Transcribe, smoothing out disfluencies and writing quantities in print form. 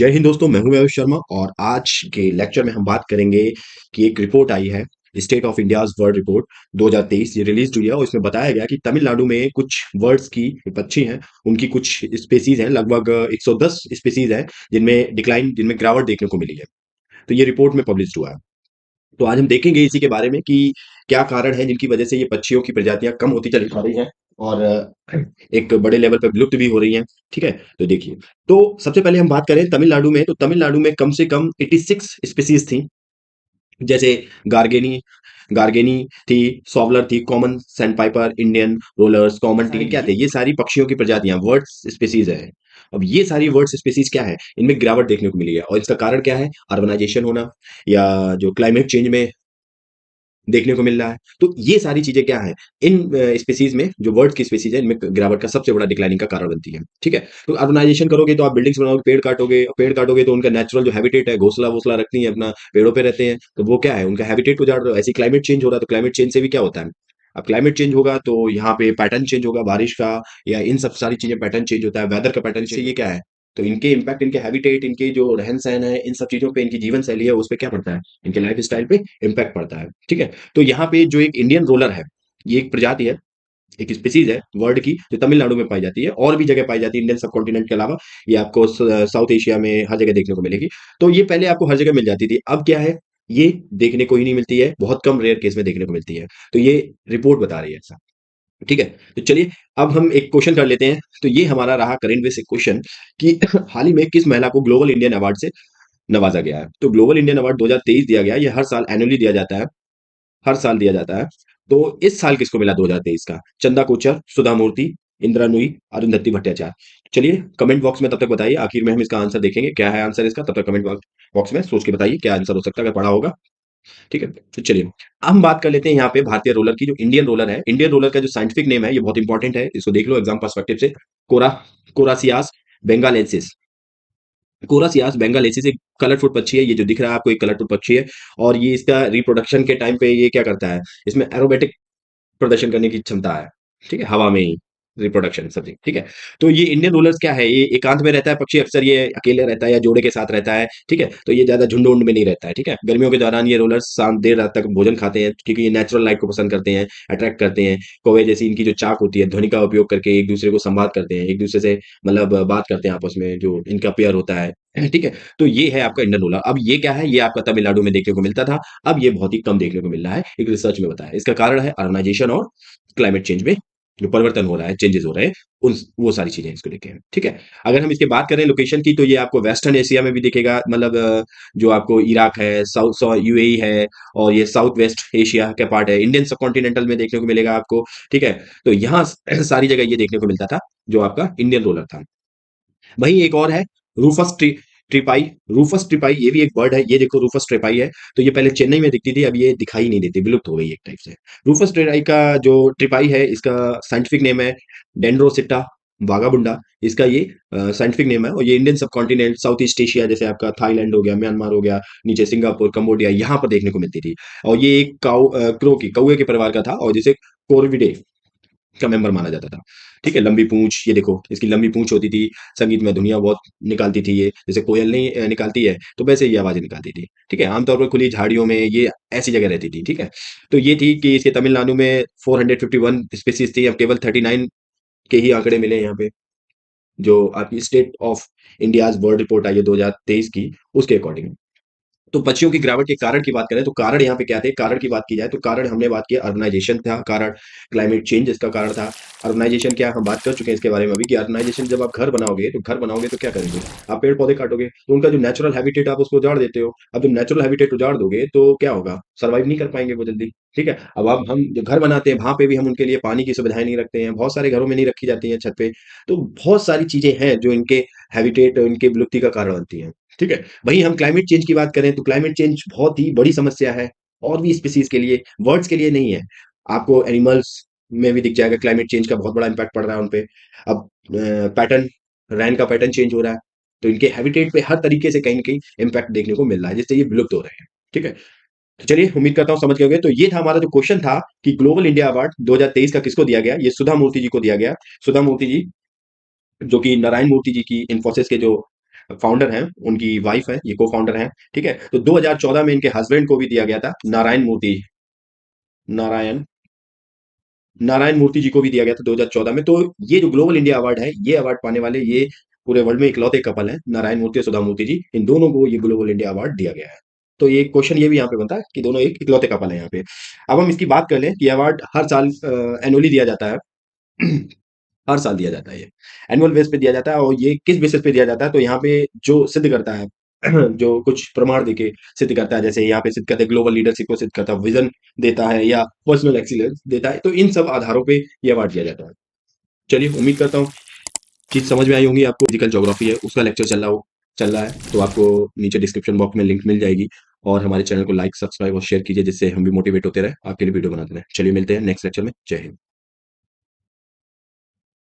जय हिंद दोस्तों, मैं हूं वैभव शर्मा और आज के लेक्चर में हम बात करेंगे कि एक रिपोर्ट आई है, state of India's word report 2023। ये रिलीज हुई है और इसमें बताया गया कि तमिलनाडु में कुछ वर्ड्स की पक्षी हैं, उनकी कुछ स्पेसीज हैं, लगभग 110 स्पेसीज हैं जिनमें डिक्लाइन, जिनमें गिरावट देखने को मिली है। तो ये रिपोर्ट में पब्लिश हुआ है। तो आज हम देखेंगे इसी के बारे में कि क्या कारण है जिनकी वजह से ये पक्षियों की प्रजातियां कम होती चली जा रही हैं और एक बड़े लेवल पर विलुप्त भी हो रही हैं। ठीक है, तो देखिए, तो सबसे पहले हम बात करें तमिलनाडु में, तो तमिलनाडु में कम से कम 86 स्पीसीज थी। जैसे गार्गेनी गार्गेनी थी, सॉवलर थी, common sandpiper, Indian rollers, common T, क्या थे, ये सारी पक्षियों की प्रजातियां वर्ड्स स्पीसीज है। अब ये सारी वर्ड्स स्पीसीज क्या है, इनमें गिरावट देखने को मिली है और इसका कारण क्या है, अर्बनाइजेशन होना या जो क्लाइमेट चेंज में देखने को मिल रहा है। तो ये सारी चीजें क्या है, इन स्पीसीज में, जो वर्ड्स की स्पीसीज है, इनमें गिरावट का सबसे बड़ा डिक्लाइनिंग का कारण बनती है। ठीक है, तो अर्बनाइजेशन करोगे तो आप बिल्डिंग्स बनाओगे, पेड़ काटोगे तो उनका नेचुरल जो हैबिटेट है, घोंसला वोसला रखती है अपना, पेड़ों पे रहते हैं, तो वो क्या है, उनका हैबिटेट उजाड़ रहे हो। ऐसे क्लाइमेट चेंज हो रहा है, तो क्लाइमेट चेंज से भी क्या होता है, अब क्लाइमेट चेंज होगा तो यहाँ पे पैटर्न चेंज होगा बारिश का, या इन सब सारी चीजें पैटर्न चेंज होता है, वेदर का पैटर्न चेंज, ये क्या है, तो इनके इम्पैक्ट, इनके हैबिटेट, इनके जो रहन सहन है, इन सब चीजों पे, इनकी जीवन शैली है, उस पे क्या पड़ता है, इनके लाइफ स्टाइल पे इम्पैक्ट पड़ता है। ठीक है, तो यहाँ पे जो एक इंडियन रोलर है, ये एक प्रजाति है, एक स्पीसीज है वर्ड की, जो तमिलनाडु में पाई जाती है और भी जगह पाई जाती है इंडियन सब कॉन्टिनेंट के अलावा। ये आपको साउथ एशिया में हर जगह देखने को मिलेगी। तो ये पहले आपको हर जगह मिल जाती थी, अब क्या है, ये देखने को ही नहीं मिलती है, बहुत कम रेयर केस में देखने को मिलती है। तो ये रिपोर्ट बता रही है ऐसा। ठीक है, तो चलिए अब हम एक क्वेश्चन कर लेते हैं। तो ये हमारा रहा करेंट बेसिक क्वेश्चन कि हाल ही में किस महिला को ग्लोबल इंडियन अवार्ड से नवाजा गया है। तो ग्लोबल इंडियन अवार्ड 2023 दिया गया है, ये हर साल एनुअली दिया जाता है, हर साल दिया जाता है। तो इस साल किसको मिला 2023 का, चंदा कोचर, सुधा मूर्ति, इंदिरा नुई, अरुंधति भट्टाचार्य। चलिए कमेंट बॉक्स में तब तक बताइए, आखिर में हम इसका आंसर देखेंगे क्या है आंसर इसका, तब तक कमेंट बॉक्स में सोच के बताइए क्या आंसर हो सकता है, अगर पढ़ा होगा। ठीक है, तो चलिए अब हम बात कर लेते हैं यहाँ पे भारतीय रोलर की। जो इंडियन रोलर है, इंडियन रोलर का जो साइंटिफिक नेम है, ये बहुत इंपॉर्टेंट है, इसको देख लो एग्जाम पर्सपेक्टिव से। कोरा कोरासियास बेंगालेंसिस। कोरासियास बेंगालेसिस एक कलरफुल पक्षी है, ये जो दिख रहा है आपको एक कलरफुल पक्षी है। और ये इसका रिप्रोडक्शन के टाइम पे ये क्या करता है, इसमें एरोबेटिक प्रदर्शन करने की क्षमता है। ठीक है, हवा में ही रिप्रोडक्शन समथिंग। ठीक है, तो ये इंडियन रूलर्स क्या है, ये एकांत में रहता है पक्षी, अक्सर ये अकेले रहता है या जोड़े के साथ रहता है। ठीक है, तो ये ज्यादा झुंड उंड में नहीं रहता है। ठीक है, गर्मियों के दौरान ये रोलर्स शाम देर रात तक भोजन खाते हैं, क्योंकि ये नेचुरल लाइट को पसंद करते हैं, अट्रैक्ट करते हैं। कौवे जैसी इनकी जो चाक होती है, ध्वनि का उपयोग करके एक दूसरे को संवाद करते हैं, एक दूसरे से मतलब बात करते हैं आपस में, जो इनका पेयर होता है। ठीक है, तो ये है आपका इंडियन रोलर। अब ये क्या है, ये आपका तमिलनाडु में देखने को मिलता था, अब ये बहुत ही कम देखने को मिल रहा है, एक रिसर्च में बताया। इसका कारण है अर्बनाइजेशन और क्लाइमेट चेंज में जो परिवर्तन हो रहा है, चेंजेस हो रहे हैं, उन वो सारी चीजें इसको लेके हैं। ठीक है, अगर हम इसके बात करें लोकेशन की, तो ये आपको वेस्टर्न एशिया में भी दिखेगा, मतलब जो आपको इराक है, साउथ यूएई है, और ये साउथ वेस्ट एशिया का पार्ट है, इंडियन सब कॉन्टिनेंटल में देखने को मिलेगा आपको। ठीक है, तो यहाँ सारी जगह ये देखने को मिलता था, जो आपका इंडियन रोलर था। वहीं एक और है, रूफस ट्रिपाई। रूफस ट्रिपाई ये भी एक बर्ड है, ये देखो रूफस ट्रिपाई है। तो ये पहले चेन्नई में दिखती थी, अब ये दिखाई नहीं देती, विलुप्त हो गई एक टाइप से। रूफस ट्रिपाई का जो ट्रिपाई है, इसका साइंटिफिक नेम है डेंड्रोसिटा वागाबुंडा। इसका ये साइंटिफिक नेम है, और ये इंडियन सब कॉन्टिनेंट, साउथ ईस्ट एशिया, जैसे आपका थाईलैंड हो गया, म्यांमार हो गया, नीचे सिंगापुर, कंबोडिया, यहाँ पर देखने को मिलती थी। और ये एक क्रो की कौवे के परिवार का था, और जिसे कोरविडे का मेंबर माना जाता था। ठीक है, लंबी पूंछ, ये देखो इसकी लंबी पूंछ होती थी, संगीत में धुनिया बहुत निकालती थी ये, जैसे कोयल नहीं निकालती है, तो वैसे ये आवाजें निकालती थी। ठीक है, आमतौर पर खुली झाड़ियों में ये ऐसी जगह रहती थी। ठीक है, तो ये थी कि इसके तमिलनाडु में 451 स्पीसीज थी, अब केवल 39 के ही आंकड़े मिले यहाँ पे, जो आपकी state of India's world report आई है 2023 की, उसके अकॉर्डिंग। तो पक्षियों की गिरावट के कारण की बात करें, तो कारण यहाँ पे क्या थे, कारण की बात की जाए तो कारण हमने बात की अर्बनाइजेशन था कारण, क्लाइमेट चेंज इसका कारण था। अर्बनाइजेशन क्या, हम बात कर चुके हैं इसके बारे में अभी, कि अर्बनाइजेशन जब आप घर बनाओगे तो क्या करेंगे, आप पेड़ पौधे काटोगे, तो उनका जो नेचुरल हैबिटेट आप उसको उजाड़ देते हो। अब जब नेचुरल हैबिटेट उजाड़ दोगे तो क्या होगा, सर्वाइव नहीं कर पाएंगे वो जल्दी। ठीक है, अब हम जो घर बनाते हैं, वहां पे भी हम उनके लिए पानी की सुविधाएं नहीं रखते हैं, बहुत सारे घरों में नहीं रखी जाती हैं छत पे। तो बहुत सारी चीजें हैं जो इनके हैबिटेट, इनके विलुप्ति का कारण बनती हैं। ठीक है, वहीं हम क्लाइमेट चेंज की बात करें, तो क्लाइमेट चेंज बहुत ही बड़ी समस्या है, और भी स्पीसीज के लिए, बर्ड्स के लिए नहीं है। आपको एनिमल्स में भी दिख जाएगा, क्लाइमेट चेंज का बहुत बड़ा इम्पैक्ट पड़ रहा है उनपे। अब पैटर्न, रैन का पैटर्न चेंज हो रहा है, तो इनके हैबिटेट पे हर तरीके से कहीं ना कहीं इम्पैक्ट देखने को मिल रहा है, जिससे ये विलुप्त हो रहे हैं। ठीक है, तो चलिए उम्मीद करता हूँ समझ गए होंगे। तो ये था हमारा जो क्वेश्चन था कि ग्लोबल इंडिया अवार्ड 2023 का किसको दिया गया, ये सुधा मूर्ति जी को दिया गया। सुधा मूर्ति जी, जो कि नारायण मूर्ति जी की इन्फोसिस के जो फाउंडर हैं, उनकी वाइफ है, ये को फाउंडर हैं। ठीक है, तो 2014 में इनके हस्बैंड को भी दिया गया था, नारायण मूर्ति, नारायण नारायण मूर्ति जी को भी दिया गया था 2014 में। तो ये जो ग्लोबल इंडिया अवार्ड है, ये अवार्ड पाने वाले ये पूरे वर्ल्ड में इकलौते कपल हैं, नारायण मूर्ति और सुधा मूर्ति जी, इन दोनों को ये ग्लोबल इंडिया अवार्ड दिया गया है। तो ये क्वेश्चन ये भी यहाँ पे बनता है कि दोनों एक इकलौते कपल है यहाँ पे। अब हम इसकी बात कर लें कि अवार्ड हर साल एनुअली दिया जाता है। हर साल दिया जाता है ये, एनुअल बेस पे दिया जाता है। और ये किस बेसिस पे दिया जाता है, तो यहाँ पे जो सिद्ध करता है जो कुछ प्रमाण देके सिद्ध करता है, जैसे यहाँ पे सिद्ध करता है ग्लोबल लीडरशिप को सिद्ध करता है, विजन देता है या पर्सनल एक्सीलेंस देता है, तो इन सब आधारों पे ये अवार्ड दिया जाता है। चलिए, उम्मीद करता हूँ चीज समझ में आई होंगी आपको। फिजिकल ज्योग्राफी है, उसका लेक्चर चल रहा है, तो आपको नीचे डिस्क्रिप्शन बॉक्स में लिंक मिल जाएगी। और हमारे चैनल को लाइक, सब्सक्राइब और शेयर कीजिए, जिससे हम भी मोटिवेट होते रहे आपके लिए वीडियो बनाते रहे। चलिए, मिलते हैं नेक्स्ट लेक्चर में। जय हिंद।